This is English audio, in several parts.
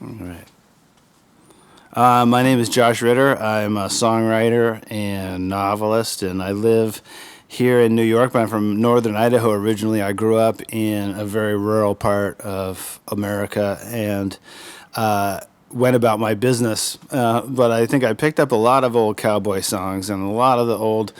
All right. My name is Josh Ritter. I'm a songwriter and novelist, and I live here in New York, but I'm from northern Idaho originally. I grew up in a very rural part of America and went about my business. But I think I picked up a lot of old cowboy songs and a lot of the old,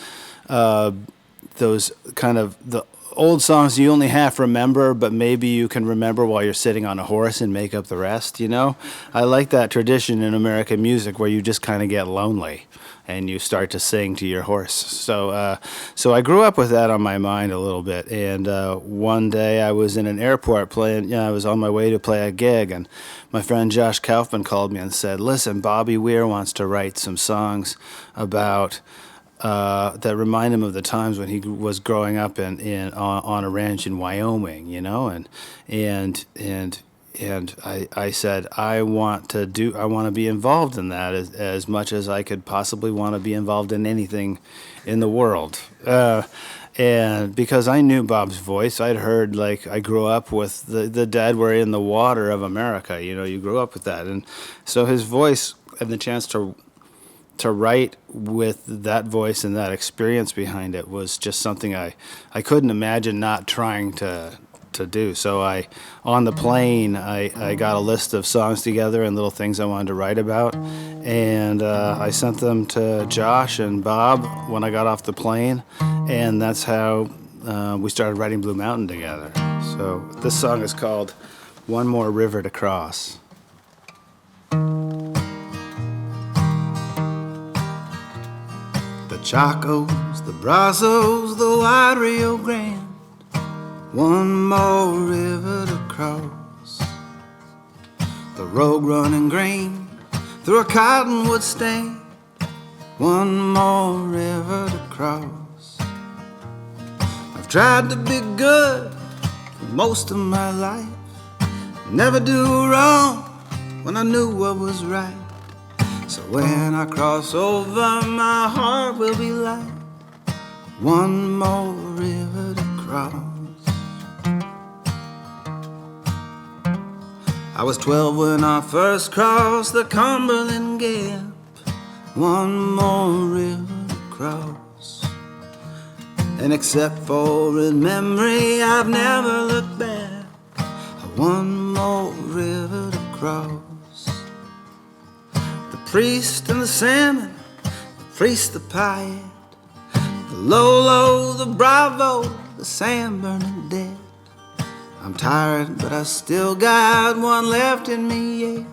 those kind of the old songs you only half remember, but maybe you can remember while you're sitting on a horse and make up the rest, you know? I like that tradition in American music where you just kind of get lonely and you start to sing to your horse. So I grew up with that on my mind a little bit. And one day I was in an airport playing, I was on my way to play a gig, and my friend Josh Kaufman called me and said, listen, Bobby Weir wants to write some songs about that remind him of the times when he was growing up on a ranch in Wyoming, you know, and I said I want to be involved in that as much as I could possibly want to be involved in anything in the world. And because I knew Bob's voice, I'd heard, like, I grew up with the dead were in the water of America, you know, you grew up with that. And so his voice and the chance to write with that voice and that experience behind it was just something I couldn't imagine not trying to do. So on the plane, I got a list of songs together and little things I wanted to write about. And I sent them to Josh and Bob when I got off the plane. And that's how we started writing Blue Mountain together. So this song is called One More River to Cross. The Chacos, the Brazos, the wide Rio Grande, one more river to cross. The road running green through a cottonwood stand, one more river to cross. I've tried to be good for most of my life, never do wrong when I knew what was right. So when I cross over, my heart will be light, one more river to cross. I was 12 when I first crossed the Cumberland Gap, one more river to cross. And except for in memory, I've never looked back, one more river to cross. The priest and the salmon, the priest, the piet, the Lolo, the Bravo, the San Bernadette. I'm tired, but I still got one left in me yet,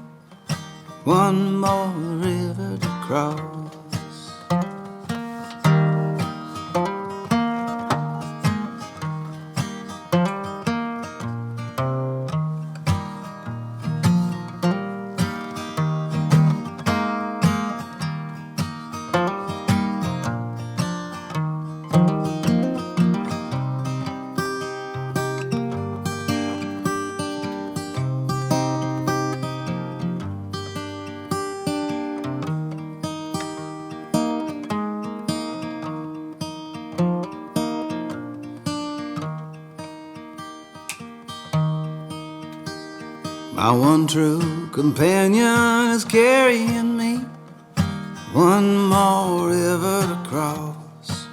one more river to cross. My one true companion is carrying me, one more river to cross.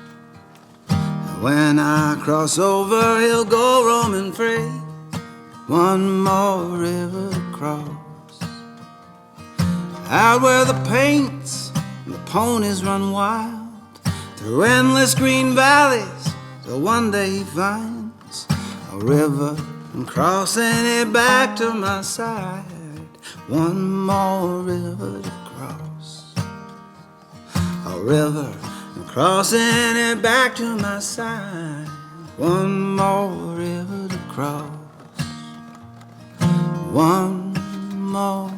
And when I cross over, he'll go roaming free, one more river to cross. Out where the paints and the ponies run wild, through endless green valleys, till one day he finds a river and crossing it back to my side, one more river to cross. A river and crossing it back to my side, one more river to cross. One more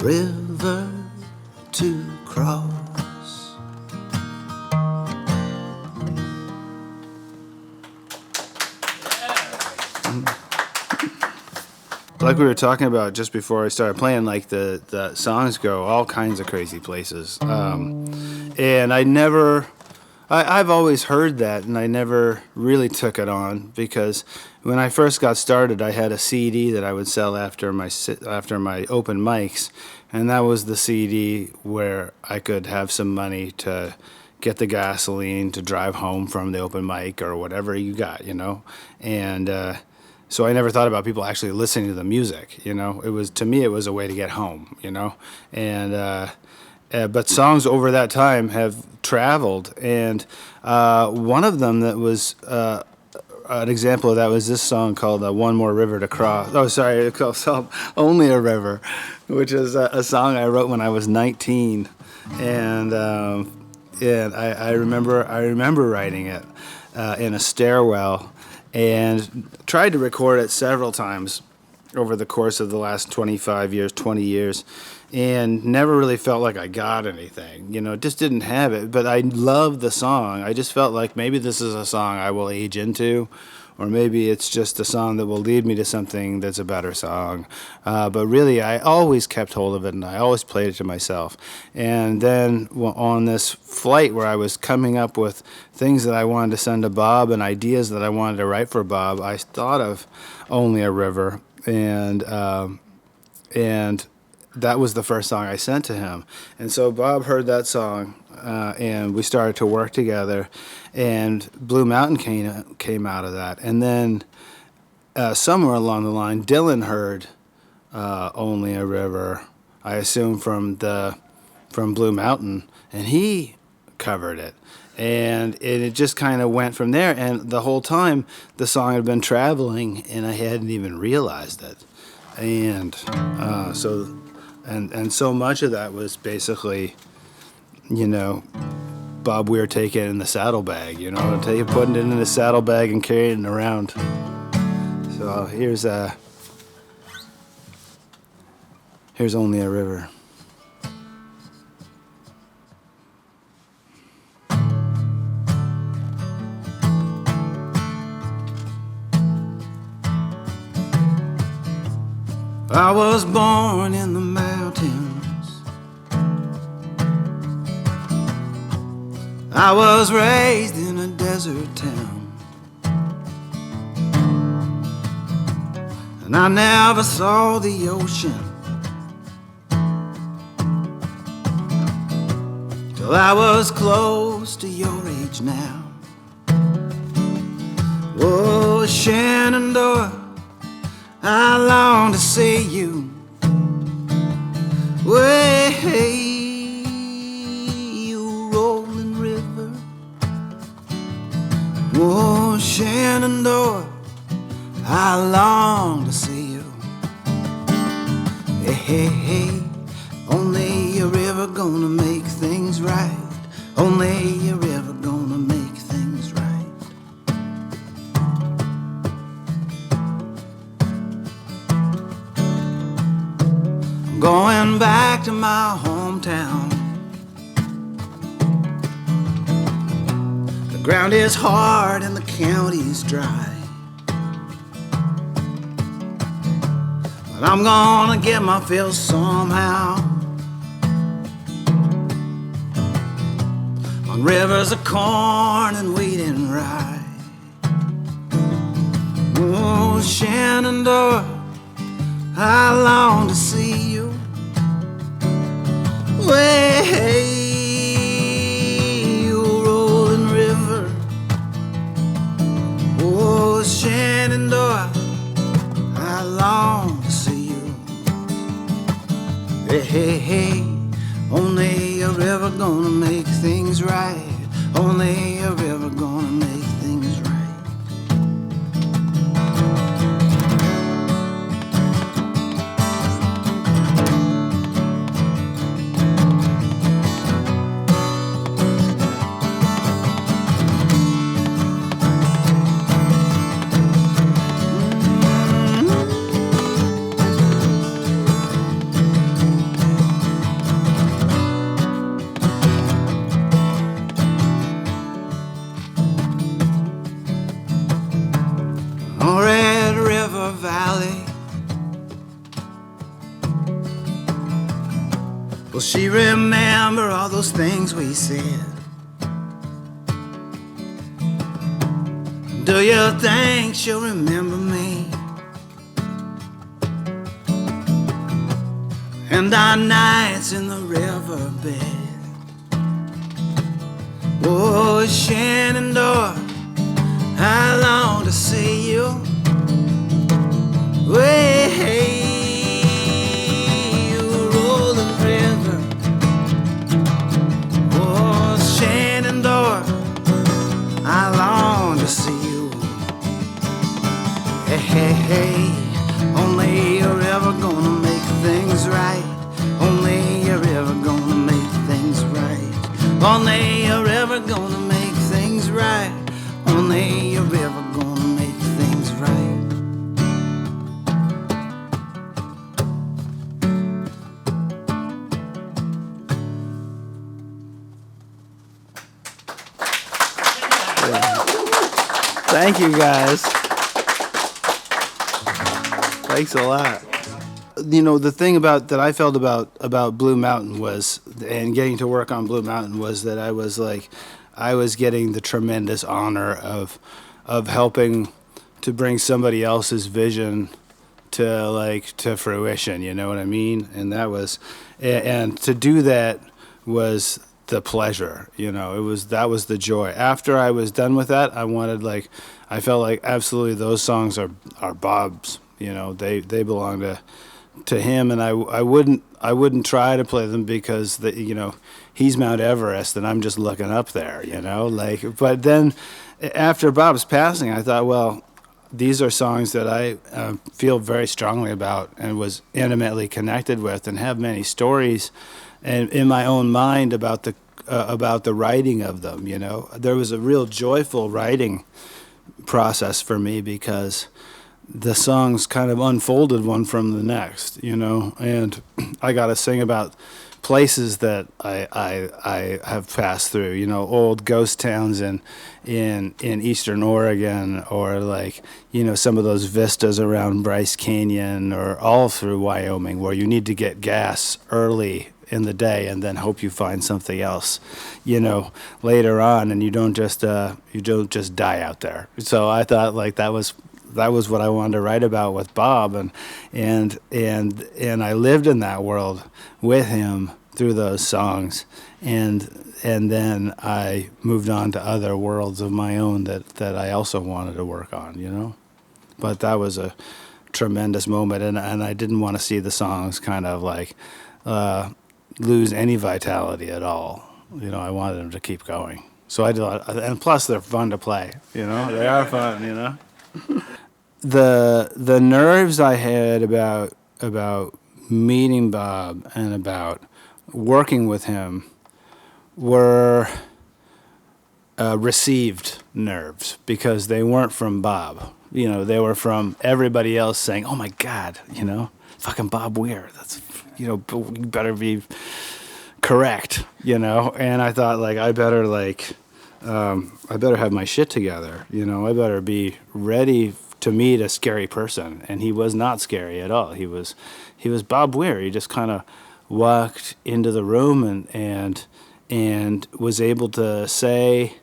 river to cross. Like we were talking about just before I started playing, like the songs go all kinds of crazy places. And I've always heard that, and I never really took it on because when I first got started, I had a CD that I would sell after my open mics, and that was the CD where I could have some money to get the gasoline to drive home from the open mic or whatever you got, and so I never thought about people actually listening to the music, It was, to me, it was a way to get home, and but songs over that time have traveled, and one of them that was an example of that was this song called "One More River to Cross." Oh, sorry, it's called "Only a River," which is a song I wrote when I was 19, and I remember writing it in a stairwell, and tried to record it several times over the course of the last 20 years, and never really felt like I got anything, just didn't have it. But I loved the song. I just felt like maybe this is a song I will age into, or maybe it's just a song that will lead me to something that's a better song. But really, I always kept hold of it, and I always played it to myself. And then on this flight where I was coming up with things that I wanted to send to Bob and ideas that I wanted to write for Bob, I thought of "Only a River," and that was the first song I sent to him. And so Bob heard that song, and we started to work together, and Blue Mountain came out of that. And then somewhere along the line, Dylan heard "Only a River," I assume from Blue Mountain, and he covered it. And it just kind of went from there. And the whole time, the song had been traveling, and I hadn't even realized it. And so much of that was basically, Bob Weir taking it in the saddlebag, putting it in the saddlebag and carrying it around. So here's "Only a River." I was born in the mountains. I was raised in a desert town, and I never saw the ocean till I was close to your age now. Oh, Shenandoah, I long to see you. Way, you rolling river. Oh, Shenandoah, I long to see you. Hey, hey, hey, only a river gonna make things right. Only a river gonna make things right. Going back to my hometown. The ground is hard and the county's dry, but I'm gonna get my fill somehow. On rivers of corn and wheat and rye. Oh, Shenandoah, I long to see you. Way, you rolling river. Oh, Shenandoah, I long to see you. Hey, hey, hey, only a river gonna make things right. Only a river gonna make things right. Will she remember all those things we said? Do you think she'll remember me? And our nights in the riverbed. Oh, Shenandoah, I long to see you. Way, you rolling river. Oh, Shenandoah, I long to see you. Hey, hey, hey, only you're ever gonna make things right. Only you're ever gonna make things right. Only you're ever gonna make things right. Only you're ever gonna make things right. Thank you, guys. Thanks a lot. You know, the thing about that I felt about Blue Mountain was, and getting to work on Blue Mountain was that I was getting the tremendous honor of helping to bring somebody else's vision to fruition. You know what I mean? And and to do that was the pleasure. You know, that was the joy. After I was done with that, I felt like absolutely those songs are Bob's. You know, they belong to him, and I wouldn't try to play them because he's Mount Everest and I'm just looking up there, but then after Bob's passing, I thought, well, these are songs that I feel very strongly about and was intimately connected with, and have many stories and in my own mind about the writing of them. There was a real joyful writing process for me because the songs kind of unfolded one from the next, and I got to sing about places that I have passed through, old ghost towns in eastern Oregon, or some of those vistas around Bryce Canyon, or all through Wyoming, where you need to get gas early in the day and then hope you find something else, later on, and you don't just die out there. So I thought that was what I wanted to write about with Bob, and I lived in that world with him through those songs, and then I moved on to other worlds of my own that I also wanted to work on, But that was a tremendous moment, and I didn't want to see the songs kind of lose any vitality at all. I wanted them to keep going. So I did, and plus they're fun to play. They are fun. The nerves I had about meeting Bob and about working with him were received nerves, because they weren't from Bob. They were from everybody else saying, "Oh my God, fucking Bob Weir. That's you better be correct." And I thought I better have my shit together. I better be ready to meet a scary person, and he was not scary at all. He was Bob Weir. He just kind of walked into the room and was able to say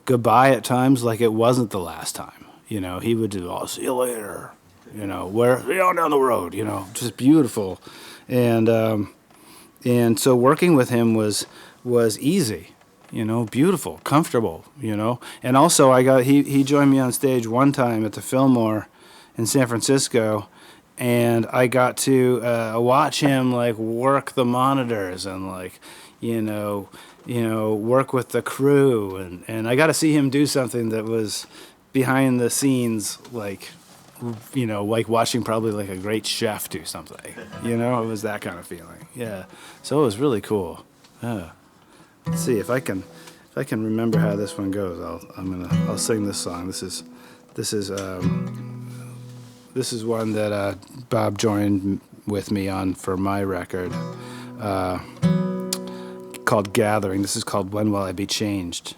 goodbye at times like it wasn't the last time. He would do, "I'll see you later," where down the road, just beautiful, and so working with him was easy. Beautiful, comfortable, And also he joined me on stage one time at the Fillmore in San Francisco, and I got to watch him work the monitors and work with the crew, and I got to see him do something that was behind the scenes, watching probably a great chef do something. It was that kind of feeling. Yeah. So it was really cool. Yeah. Let's see if I can remember how this one goes. I'll sing this song. This is one that Bob joined with me on for my record, called Gathering. This is called When Will I Be Changed?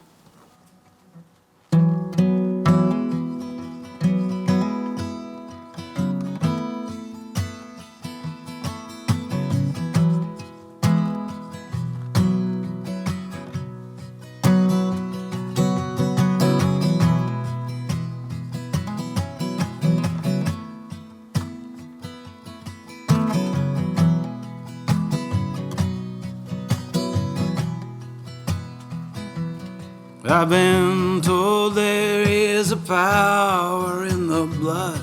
I've been told there is a power in the blood.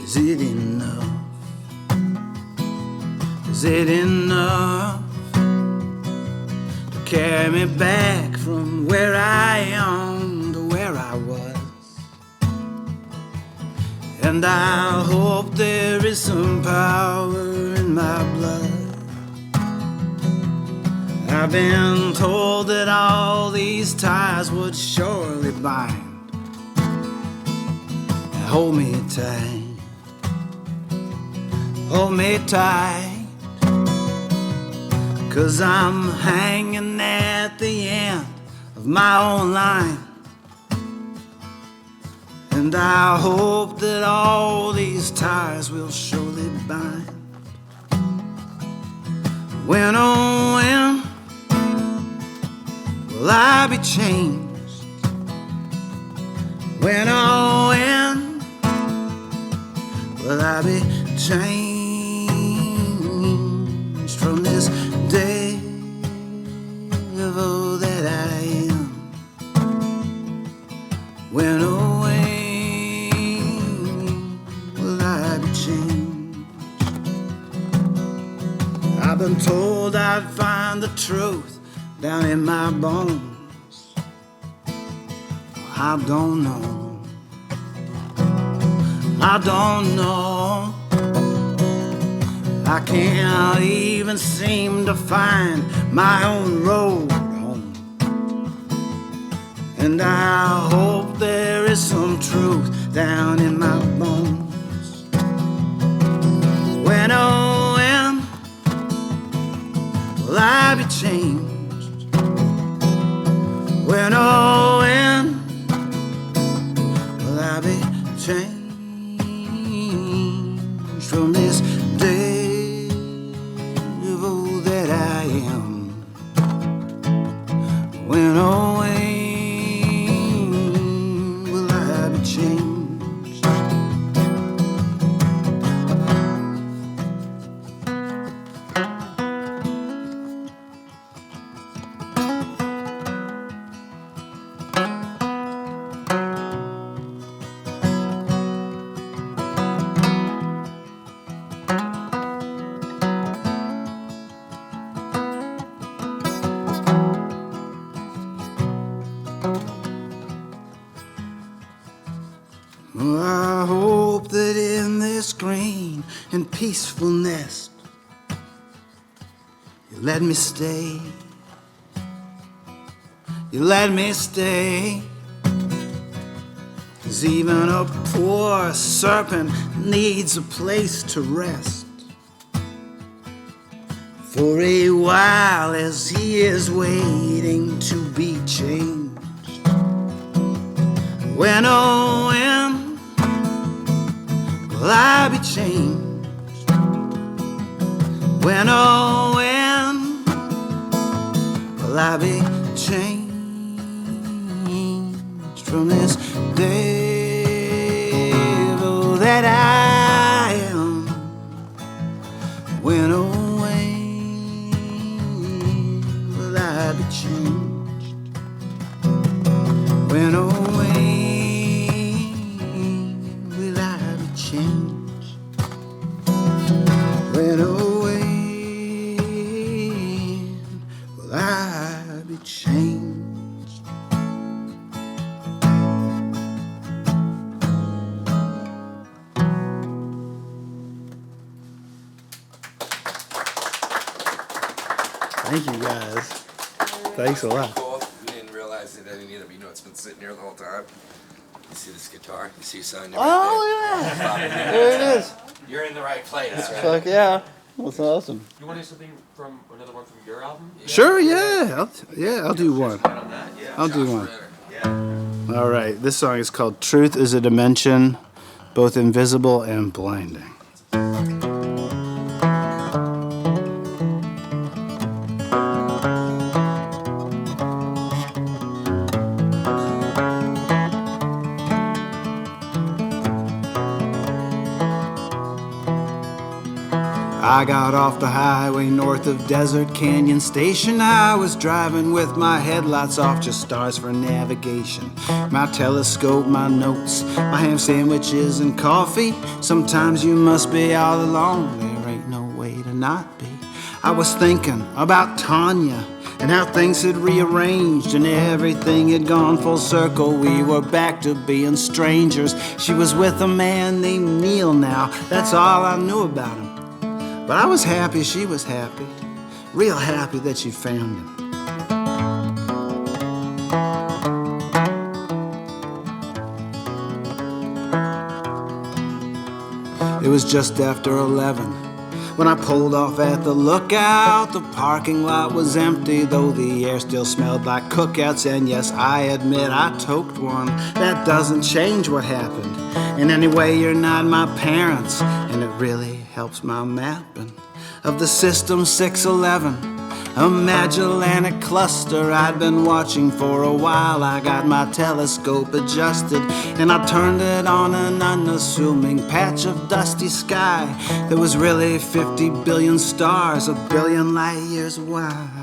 Is it enough? Is it enough to carry me back from where I am to where I was? And I hope there is some power in my blood. I've been told that all these ties would surely bind. Hold me tight, hold me tight, 'cause I'm hanging at the end of my own line. And I hope that all these ties will surely bind. When, oh, when will I be changed? When, oh, when will I be changed from this devil that I am? When, oh, when will I be changed? I've been told I'd find the truth down in my bones. I don't know, I don't know. I can't even seem to find my own road home. And I hope there is some truth down in my bones. When, oh, when will I be changed? When, oh, when will I be changed from this devil that I am? When, oh, when will I be changed? Oh, I hope that in this green and peaceful nest you let me stay. You let me stay. 'Cause even a poor serpent needs a place to rest for a while as he is waiting to be changed. When, oh, when will I be changed? When, oh, when will I be changed from this devil that I am? When, oh, when will I be changed? When, oh, when will I be changed? When, oh, when will I be changed? Thank you guys. Thanks a lot. Cool. You didn't realize it any either, but you know it's been sitting here the whole time. You see this guitar? You see sign Oh, yeah. there it is. You're in the right place, right? Fuck yeah. That's awesome. You want to do something from another one from your album? Sure, yeah. I'll do one. On that, yeah. I'll do Josh one. Ritter. Yeah. All right. This song is called Truth is a Dimension, both invisible and blinding. I got off the highway north of Desert Canyon Station. I was driving with my headlights off, just stars for navigation. My telescope, my notes, my ham sandwiches and coffee. Sometimes you must be all alone, there ain't no way to not be. I was thinking about Tanya and how things had rearranged and everything had gone full circle. We were back to being strangers. She was with a man named Neil now, that's all I knew about him. But I was happy she was happy, real happy that she found him. It was just after 11 when I pulled off at the lookout. The parking lot was empty, though the air still smelled like cookouts. And yes, I admit I toked one. That doesn't change what happened. And anyway, you're not my parents, and it really helps my mapping of the System 611. A Magellanic cluster I'd been watching for a while. I got my telescope adjusted and I turned it on an unassuming patch of dusty sky. There was really 50 billion stars, a billion light years wide.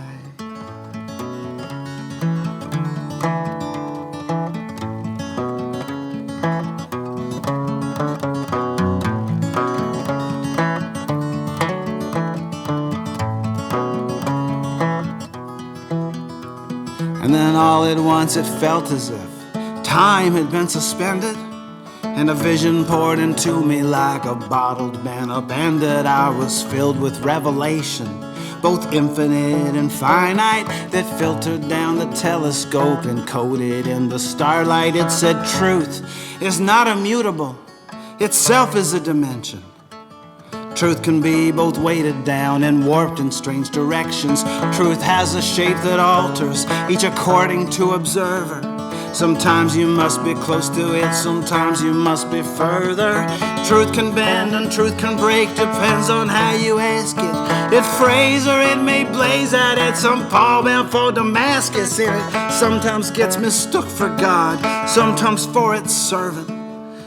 And then all at once it felt as if time had been suspended, and a vision poured into me like a bottled manna bandit. I was filled with revelation, both infinite and finite, that filtered down the telescope and coated in the starlight. It said truth is not immutable, itself is a dimension. Truth can be both weighted down and warped in strange directions. Truth has a shape that alters, each according to observer. Sometimes you must be close to it, sometimes you must be further. Truth can bend and truth can break, depends on how you ask it. It frays or it may blaze out at some Paul bound for Damascus. And it sometimes gets mistook for God, sometimes for its servant.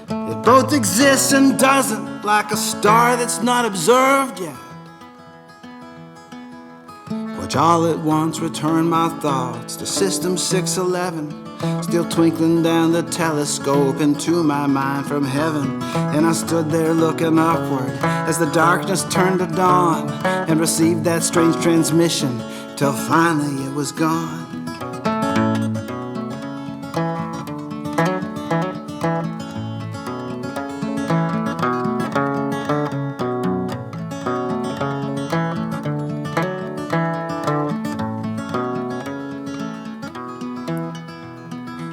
It both exists and doesn't, like a star that's not observed yet. Which all at once returned my thoughts to System 611, still twinkling down the telescope into my mind from heaven. And I stood there looking upward as the darkness turned to dawn, and received that strange transmission till finally it was gone.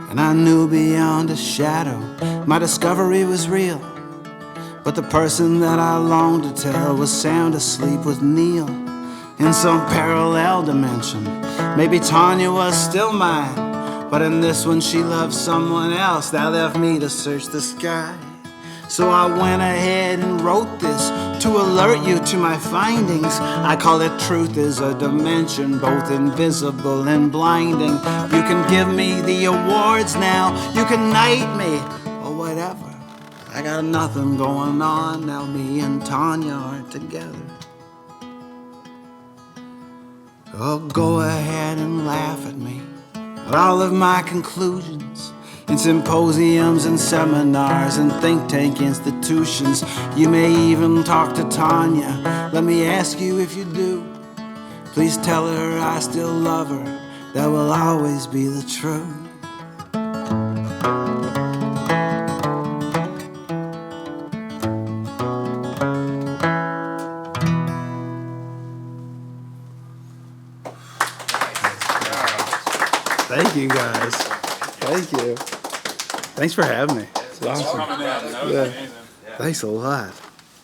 And I knew beyond a shadow my discovery was real. But the person that I longed to tell was sound asleep with Neil in some parallel dimension. Maybe Tanya was still mine, but in this one she loved someone else. That left me to search the sky. So I went ahead and wrote this to alert you to my findings. I call it Truth is a Dimension, both invisible and blinding. You can give me the awards now, you can knight me, or whatever. I got nothing going on now, me and Tanya aren't together. Oh, go ahead and laugh at me, at all of my conclusions. In symposiums and seminars and think tank institutions. You may even talk to Tanya. Let me ask you if you do. Please tell her I still love her. That will always be the truth. Thank you guys. Thank you. Thanks for having me. It's awesome. Yeah. Thanks a lot.